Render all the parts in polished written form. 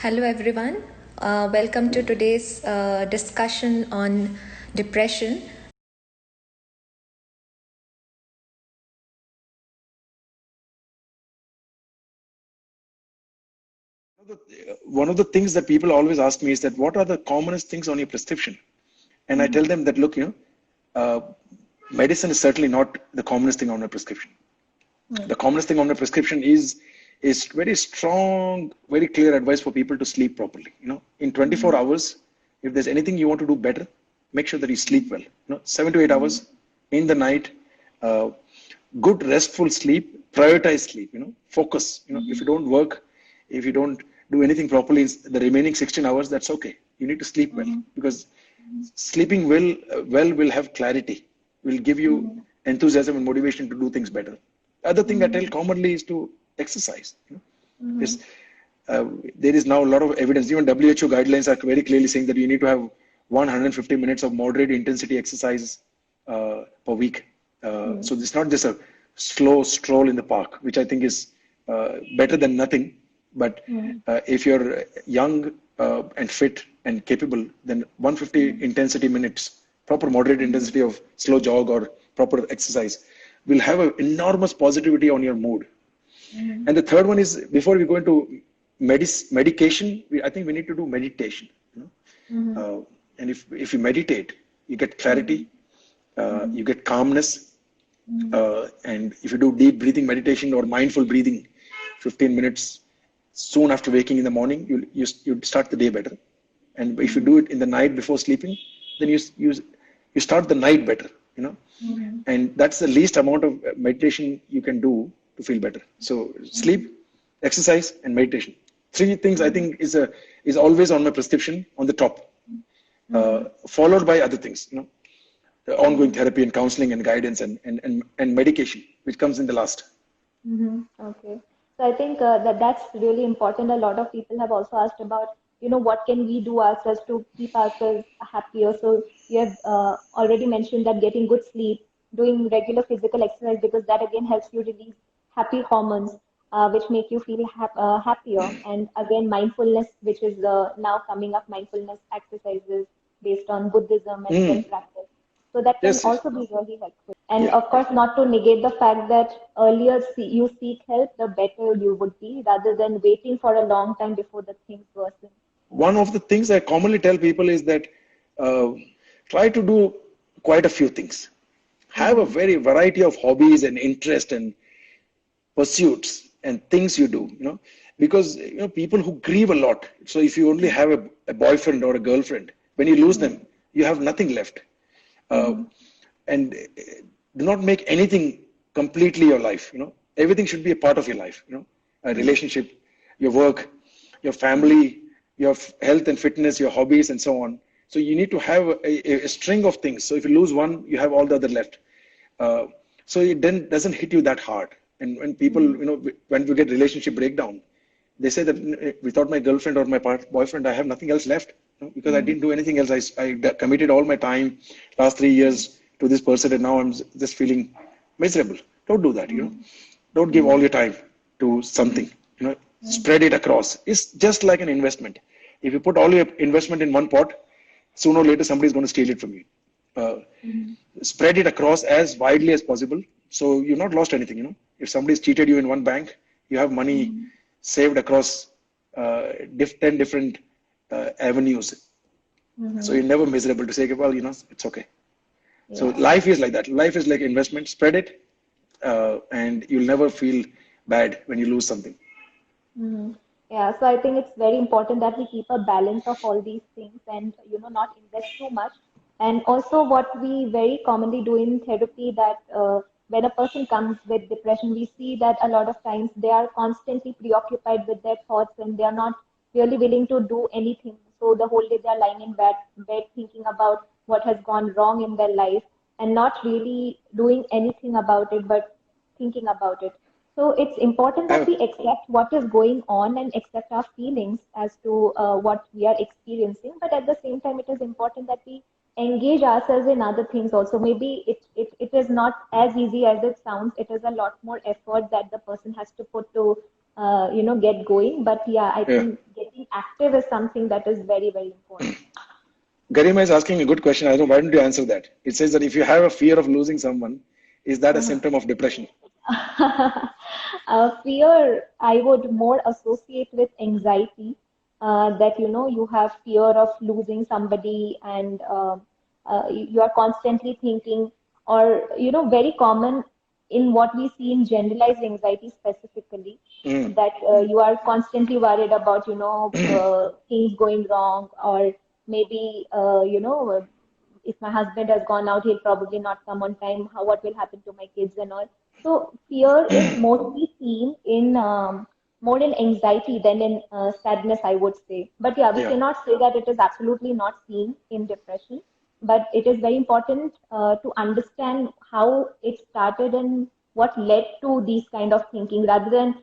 Hello, everyone. Welcome to today's discussion on depression. One of the things that people always ask me is that what are the commonest things on your prescription? And I tell them that, look, uh, medicine is certainly not the commonest thing on a prescription. The commonest thing on a prescription is very strong, very clear advice for people to sleep properly. In 24 hours, if there's anything you want to do better, make sure that you sleep well. 7 to 8 hours in the night, uh, good restful sleep, prioritize sleep. Focus. If you don't work, if you don't do anything properly in the remaining 16 hours, that's okay. You need to sleep well because sleeping well will have clarity, will give you enthusiasm and motivation to do things better. Other thing I tell commonly is to exercise. Is, there is now a lot of evidence. Even WHO guidelines are very clearly saying that you need to have 150 minutes of moderate intensity exercise per week. So it's not just a slow stroll in the park, which I think is better than nothing. But if you're young and fit and capable, then 150 intensity minutes, proper moderate intensity of slow jog or proper exercise will have an enormous positivity on your mood. And the third one is, before we go into medication, I think we need to do meditation. And if you meditate, you get clarity, you get calmness. And if you do deep breathing meditation or mindful breathing, 15 minutes soon after waking in the morning, you start the day better. And if you do it in the night before sleeping, then you start the night better. And that's the least amount of meditation you can do to feel better. So sleep, exercise, and meditation. Three things I think is always on my prescription on the top, followed by other things. The ongoing therapy and counseling and guidance and medication, which comes in the last. Okay. So I think that's really important. A lot of people have also asked about, what can we do ourselves to keep ourselves happier? So you have already mentioned that getting good sleep, doing regular physical exercise, because that again helps you release happy hormones, which make you feel happier. And again, mindfulness, which is now coming up, mindfulness exercises based on Buddhism and Zen practice. So that can Yes. also be really helpful. And Yeah. of course, not to negate the fact that earlier you seek help, the better you would be, rather than waiting for a long time before the things worsen. One of the things I commonly tell people is that try to do quite a few things. Have a very variety of hobbies and interests and pursuits and things you do, because people who grieve a lot. So if you only have a boyfriend or a girlfriend, when you lose them, you have nothing left. And do not make anything completely your life. Everything should be a part of your life. A relationship, your work, your family, your health and fitness, your hobbies, and so on. So you need to have a string of things. So if you lose one, you have all the other left. So it then doesn't hit you that hard. And when people, when we get relationship breakdown, they say that without my girlfriend or my boyfriend, I have nothing else left, because I didn't do anything else. I committed all my time last 3 years to this person, and now I'm just feeling miserable. Don't do that. Don't give all your time to something. Spread it across. It's just like an investment. If you put all your investment in one pot, sooner or later somebody's going to steal it from you. Spread it across as widely as possible, so you've not lost anything. If somebody's cheated you in one bank, you have money saved across 10 different avenues. So you're never miserable to say, well, it's okay. Yeah. So life is like that. Life is like investment. Spread it, and you'll never feel bad when you lose something. Yeah, so I think it's very important that we keep a balance of all these things and not invest too much. And also, what we very commonly do in therapy, that when a person comes with depression, we see that a lot of times they are constantly preoccupied with their thoughts and they are not really willing to do anything. So the whole day they are lying in bed thinking about what has gone wrong in their life and not really doing anything about it, but thinking about it. So it's important that we accept what is going on and accept our feelings as to what we are experiencing. But at the same time, it is important that we engage ourselves in other things also. Maybe it is not as easy as it sounds. It is a lot more effort that the person has to put to, get going. But yeah, I think getting active is something that is very, very important. Garima is asking a good question. I don't know, why don't you answer that? It says that if you have a fear of losing someone, is that a symptom of depression? Fear, I would more associate with anxiety. That you have fear of losing somebody, and you are constantly thinking, or very common in what we see in generalized anxiety specifically, Mm. that you are constantly worried about things going wrong, or maybe if my husband has gone out, he'll probably not come on time. What will happen to my kids and all? So fear is mostly seen in more in anxiety than in sadness, I would say. But yeah, we Yeah. cannot say that it is absolutely not seen in depression. But it is very important to understand how it started and what led to these kind of thinking, rather than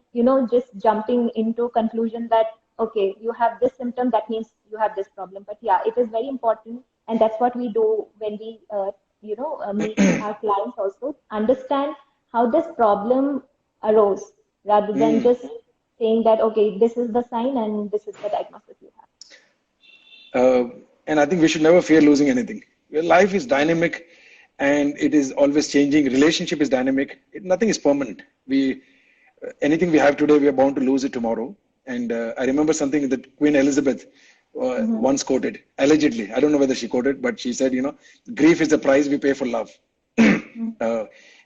just jumping into conclusion that okay, you have this symptom, that means you have this problem. But yeah, it is very important, and that's what we do when we meet our clients also, understand how this problem arose, rather than Mm. just saying that okay, this is the sign and this is the diagnosis you have. And I think we should never fear losing anything. Life is dynamic and it is always changing. Relationship is dynamic. Nothing is permanent. Anything we have today, we are bound to lose it tomorrow. And I remember something that Queen Elizabeth Mm-hmm. once quoted, allegedly. I don't know whether she quoted, but she said, grief is the price we pay for love. uh,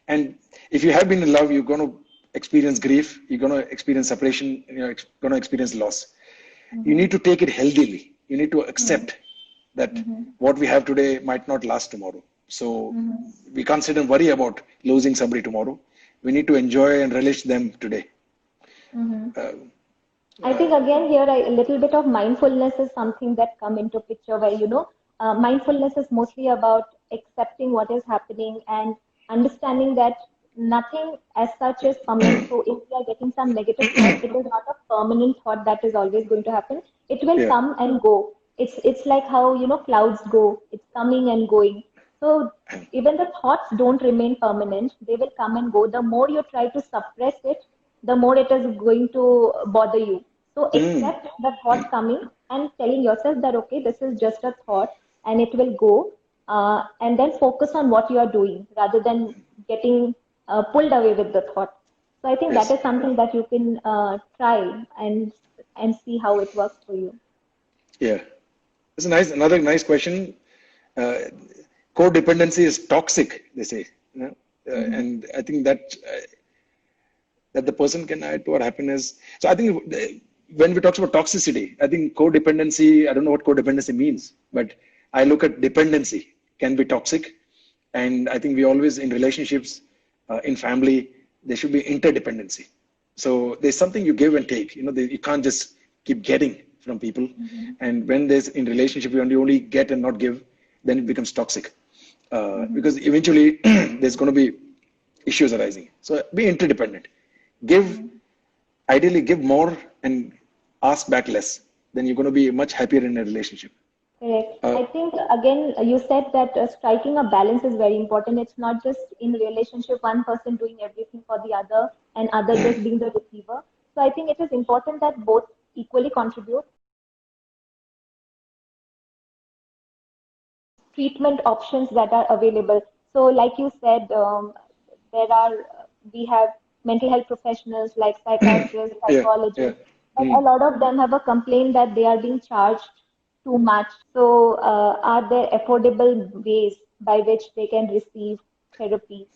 and if you have been in love, you're going to experience grief. You're going to experience separation. You're going to experience loss. You Mm-hmm. need to take it healthily. You need to accept that Mm-hmm. what we have today might not last tomorrow. So Mm-hmm. we can't sit and worry about losing somebody tomorrow. We need to enjoy and relish them today. Mm-hmm. Uh, I think again here a little bit of mindfulness is something that come into picture, where mindfulness is mostly about accepting what is happening and understanding that nothing as such is permanent. So if we are getting some negative thought, it is not a permanent thought that is always going to happen. It will yeah. come and go. It's like how clouds go. It's coming and going. So even the thoughts don't remain permanent. They will come and go. The more you try to suppress it, the more it is going to bother you. So Mm, accept the thought coming and telling yourself that okay, this is just a thought and it will go, and then focus on what you are doing rather than getting pulled away with the thought. So I think that yes. is something that you can try and see how it works for you. Yeah. It's another nice question. Uh, Codependency is toxic, they say. Mm-hmm. And I think that the person can add to our happiness. So I think when we talk about toxicity, I think codependency, I don't know what codependency means, but I look at dependency can be toxic. And I think we always, in relationships, in family, there should be interdependency. So there's something you give and take. You can't just keep getting from people. Mm-hmm. And when there's in relationship, you only get and not give, then it becomes toxic. Mm-hmm. Because eventually there's going to be issues arising. So be interdependent. Give, Mm-hmm. ideally give more and ask back less. Then you're going to be much happier in a relationship. Correct. Uh, I think again, you said that striking a balance is very important. It's not just in relationship, one person doing everything for the other and other just being the receiver. So I think it is important that both equally contribute. Treatment options that are available. So, like you said, there are we have mental health professionals like psychiatrists, yeah, yeah. psychologists, but a Mm. lot of them have a complaint that they are being charged too much. So, are there affordable ways by which they can receive therapy?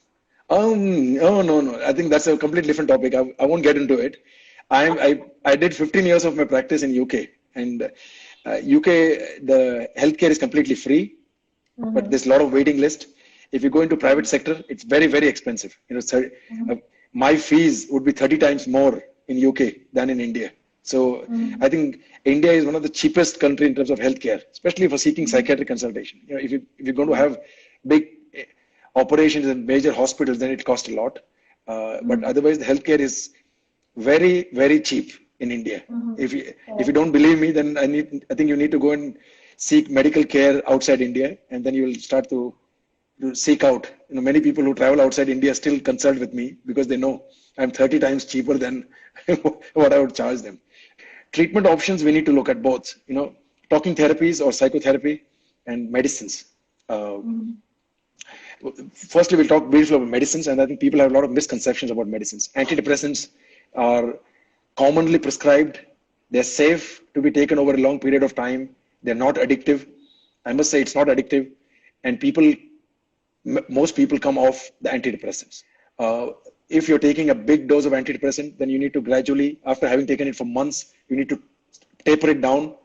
Oh, no, no. I think that's a completely different topic. I won't get into it. I did 15 years of my practice in UK, and UK the healthcare is completely free, but Mm-hmm. there's a lot of waiting list. If you go into private sector, it's very, very expensive. Mm-hmm. My fees would be 30 times more in UK than in India. So Mm-hmm. I think India is one of the cheapest country in terms of healthcare, especially for seeking psychiatric consultation. If you're going to have big operations in major hospitals, then it costs a lot. But Mm-hmm. otherwise, the healthcare is very, very cheap in India. Mm-hmm. If you Correct. don't believe me, then I think you need to go and seek medical care outside India, and then you will start to seek out. Many people who travel outside India still consult with me because they know I'm 30 times cheaper than what I would charge them. treatment options, we need to look at both, talking therapies or psychotherapy and medicines. Firstly, we'll talk briefly about medicines, and I think people have a lot of misconceptions about medicines. Antidepressants are commonly prescribed. They're safe to be taken over a long period of time. They're not addictive. I must say it's not addictive. And most people come off the antidepressants. If you're taking a big dose of antidepressant, then you need to gradually, after having taken it for months, you need to taper it down,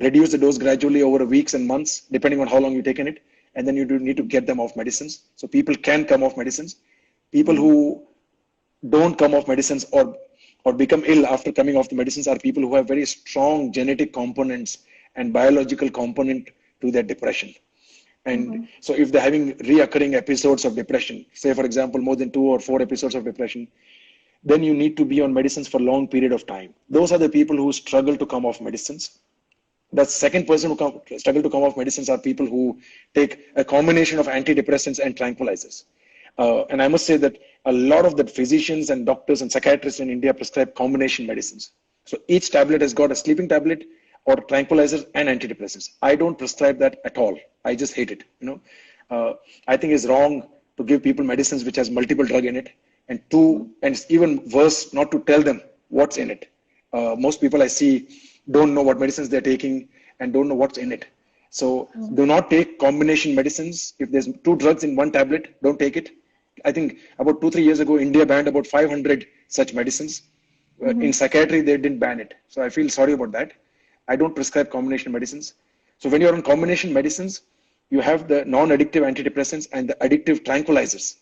reduce the dose gradually over weeks and months, depending on how long you've taken it. And then you do need to get them off medicines. So people can come off medicines. People who don't come off medicines or become ill after coming off the medicines are people who have very strong genetic components and biological component to their depression. And so if they're having reoccurring episodes of depression, say for example, more than 2 or 4 episodes of depression, then you need to be on medicines for a long period of time. Those are the people who struggle to come off medicines. The second person who struggle to come off medicines are people who take a combination of antidepressants and tranquilizers. And I must say that a lot of the physicians and doctors and psychiatrists in India prescribe combination medicines. So each tablet has got a sleeping tablet or tranquilizers and antidepressants. I don't prescribe that at all. I just hate it. I think it's wrong to give people medicines which has multiple drug in it, and it's even worse not to tell them what's in it. Most people I see don't know what medicines they're taking and don't know what's in it. So do not take combination medicines. If there's 2 drugs in one tablet, don't take it. I think about 2-3 years ago, India banned about 500 such medicines. In psychiatry, they didn't ban it. So I feel sorry about that. I don't prescribe combination medicines. So when you're on combination medicines, you have the non-addictive antidepressants and the addictive tranquilizers.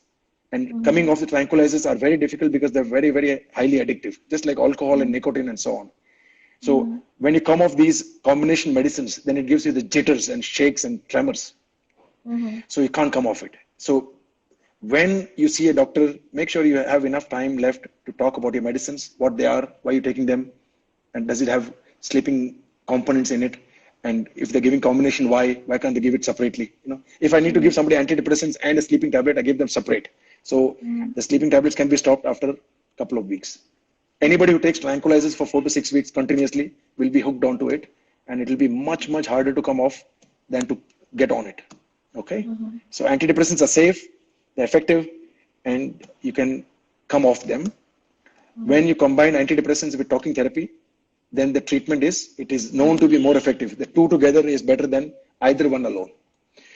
And coming off the tranquilizers are very difficult because they're very, very highly addictive, just like alcohol and nicotine and so on. So when you come off these combination medicines, then it gives you the jitters and shakes and tremors. So you can't come off it. So when you see a doctor, make sure you have enough time left to talk about your medicines, what they are, why you're taking them, and does it have sleeping components in it? And if they're giving combination, why can't they give it separately? If I need to give somebody antidepressants and a sleeping tablet, I give them separate. So the sleeping tablets can be stopped after a couple of weeks. Anybody who takes tranquilizers for 4 to 6 weeks continuously will be hooked onto it, and it will be much, much harder to come off than to get on it. Okay? So antidepressants are safe, they're effective, and you can come off them. When you combine antidepressants with talking therapy, then the treatment is known to be more effective. The 2 together is better than either one alone.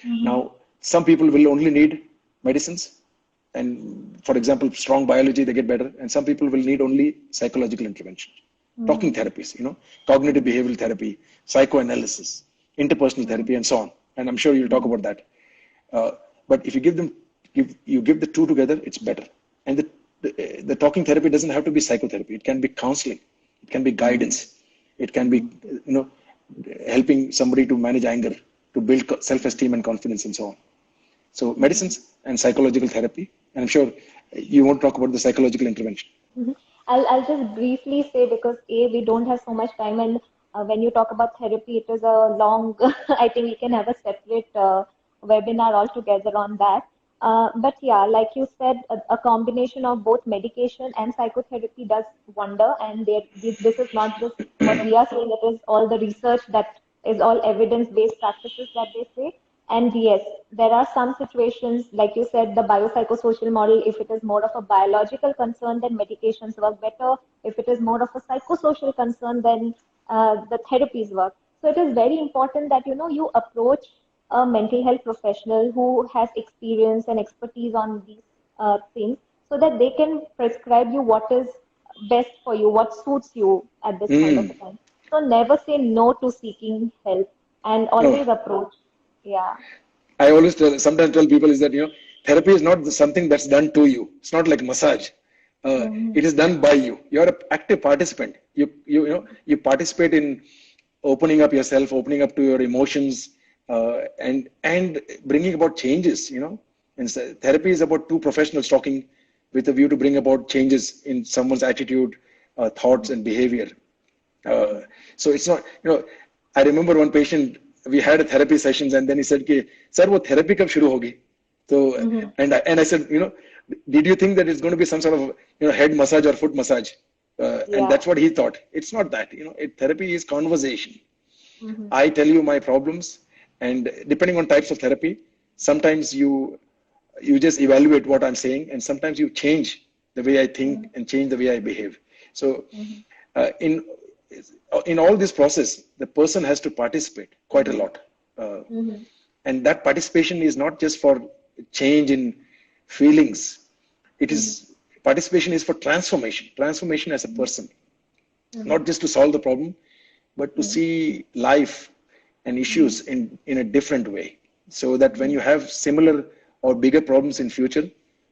Now, some people will only need medicines. And for example, strong biology, they get better. And some people will need only psychological intervention, talking therapies, cognitive behavioral therapy, psychoanalysis, interpersonal therapy, and so on. And I'm sure you'll talk about that. But if you give the 2 together, it's better. And the talking therapy doesn't have to be psychotherapy. It can be counseling. It can be guidance. It can be, helping somebody to manage anger, to build self-esteem and confidence, and so on. So medicines and psychological therapy. And I'm sure you won't talk about the psychological intervention. I'll just briefly say, because we don't have so much time, and when you talk about therapy, it is a long, I think we can have a separate webinar altogether on that. But yeah, like you said, a combination of both medication and psychotherapy does wonder. And this is not just what we are saying, it is all the research that is all evidence-based practices that they say. And yes, there are some situations, like you said, the biopsychosocial model, if it is more of a biological concern, then medications work better. If it is more of a psychosocial concern, then the therapies work. So it is very important that, you approach a mental health professional who has experience and expertise on these things, so that they can prescribe you what is best for you, what suits you at this point of time. So never say no to seeking help, and always approach. Yeah. I always sometimes tell people is that, therapy is not something that's done to you. It's not like massage. It is done by you. You're an active participant. You participate in opening up yourself, opening up to your emotions, and bringing about changes, And so therapy is about 2 professionals talking with a view to bring about changes in someone's attitude, thoughts, and behavior. So it's not, I remember one patient, we had a therapy sessions, and then he said, "Sir, wo therapy kab shuru hogi?" So, and I said, did you think that it's going to be some sort of, head massage or foot massage? And Yeah. that's what he thought. It's not that, therapy is conversation. Mm-hmm. I tell you my problems, and depending on types of therapy, sometimes you just evaluate what I'm saying, and sometimes you change the way I think and change the way I behave. So, Mm-hmm. in all this process, the person has to participate quite a lot, Mm-hmm. and that participation is not just for change in feelings. It Mm-hmm. is Participation is for transformation as a person, Mm-hmm. not just to solve the problem, but to see life and Mm-hmm. issues in a different way. So that when you have similar or bigger problems in future,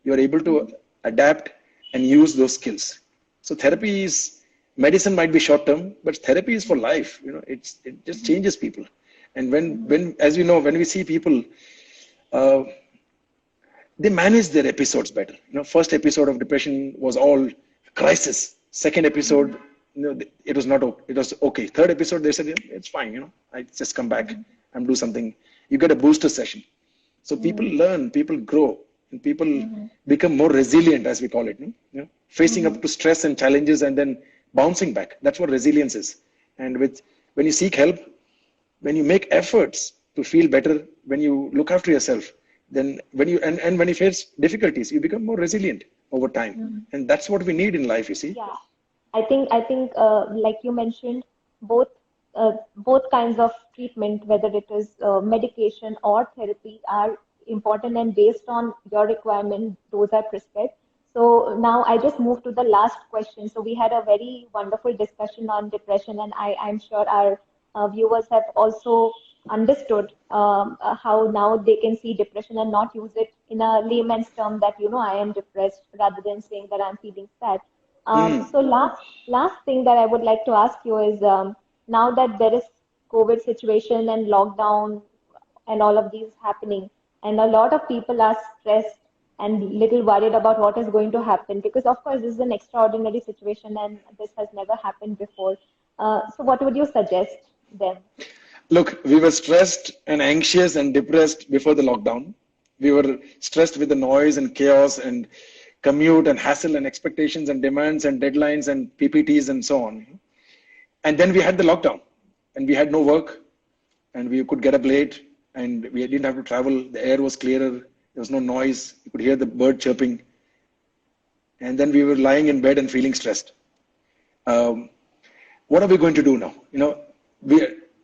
you are able to Mm-hmm. adapt and use those skills. So therapy is medicine might be short term, but therapy is for life. It just changes people. And when as we know, when we see people, uh, they manage their episodes better. First episode of depression was all crisis. Second Mm-hmm. episode, it was not. It was okay. Third episode, they said, it's fine. I just come back Mm-hmm. and do something. You get a booster session. So people Mm-hmm. learn, people grow, and people Mm-hmm. become more resilient, as we call it. Facing Mm-hmm. up to stress and challenges and then bouncing back. That's what resilience is. And when you seek help, when you make efforts to feel better, when you look after yourself, then when you face difficulties, you become more resilient over time. Mm-hmm. And that's what we need in life, you see. Yeah, I think like you mentioned, both both kinds of treatment, whether it is medication or therapy, are important, and based on your requirement, those are prescribed. So now I just move to the last question. So we had a very wonderful discussion on depression, and I'm sure our viewers have also understood how now they can see depression and not use it in a layman's term that, I am depressed, rather than saying that I'm feeling sad. Mm. So last thing that I would like to ask you is, now that there is COVID situation and lockdown and all of these happening, and a lot of people are stressed and little worried about what is going to happen, because of course this is an extraordinary situation and this has never happened before. So what would you suggest them? Look, we were stressed and anxious and depressed before the lockdown. We were stressed with the noise and chaos and commute and hassle and expectations and demands and deadlines and PPTs and so on. And then we had the lockdown, and we had no work, and we could get up late, and we didn't have to travel. The air was clearer. There was no noise. You could hear the bird chirping. And then we were lying in bed and feeling stressed. Um, what are we going to do now?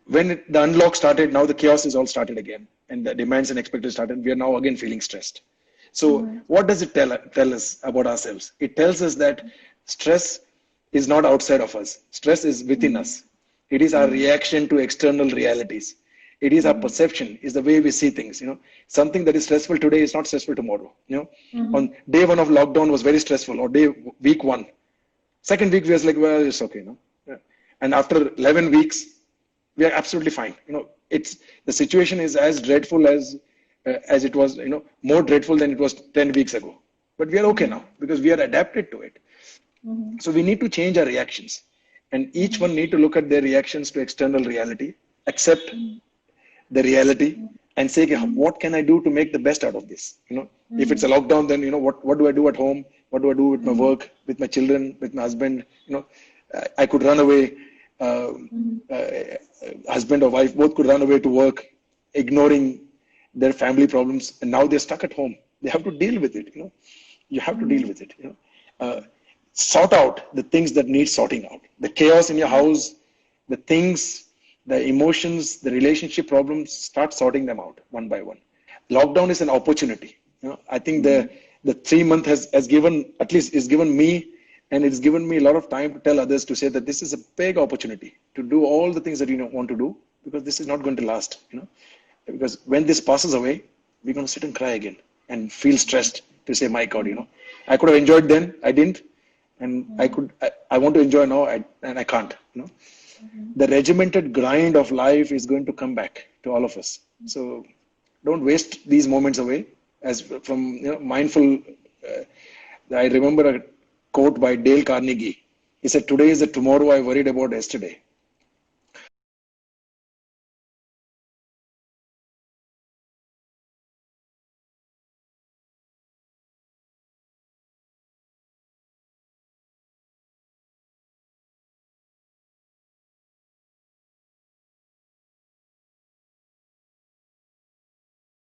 The unlock started, now the chaos is all started again, and the demands and expectations started. We are now again feeling stressed. So Mm-hmm. what does it tell us about ourselves? It tells us that stress is not outside of us. Stress is within Mm-hmm. us. It is our Mm-hmm. reaction to external realities. It is our Mm-hmm. perception, is the way we see things. Something that is stressful today is not stressful tomorrow. Mm-hmm. On day one of lockdown was very stressful, or week one. Second week, we was like, well, it's okay. Yeah. And after 11 weeks, we are absolutely fine. It's the situation is as dreadful as it was, more dreadful than it was 10 weeks ago. But we are okay now because we are adapted to it. Mm-hmm. So we need to change our reactions, and each Mm-hmm. one need to look at their reactions to external reality, accept the reality, and say, okay, Mm-hmm. what can I do to make the best out of this? If it's a Mm-hmm. lockdown, then what do I do at home? What do I do with my Mm-hmm. work, with my children, with my husband? I could run away. Uh, Mm-hmm. uh, Husband or wife both could run away to work, ignoring their family problems, and now they're stuck at home. They have to deal with it. You have to deal with it. Sort out the things that need sorting out. The chaos in your house, the things, the emotions, the relationship problems. Start sorting them out one by one. Lockdown is an opportunity. I think the 3 month has given, at least is given me, and it's given me a lot of time to tell others, to say that this is a big opportunity to do all the things that you want to do, because this is not going to last. Because when this passes away, we're going to sit and cry again and feel stressed to say, my God, I could have enjoyed then, I didn't, and I want to enjoy now, and I can't. The regimented grind of life is going to come back to all of us. So don't waste these moments away. As from mindful, I remember a quote by Dale Carnegie. He said, "Today is the tomorrow I worried about yesterday."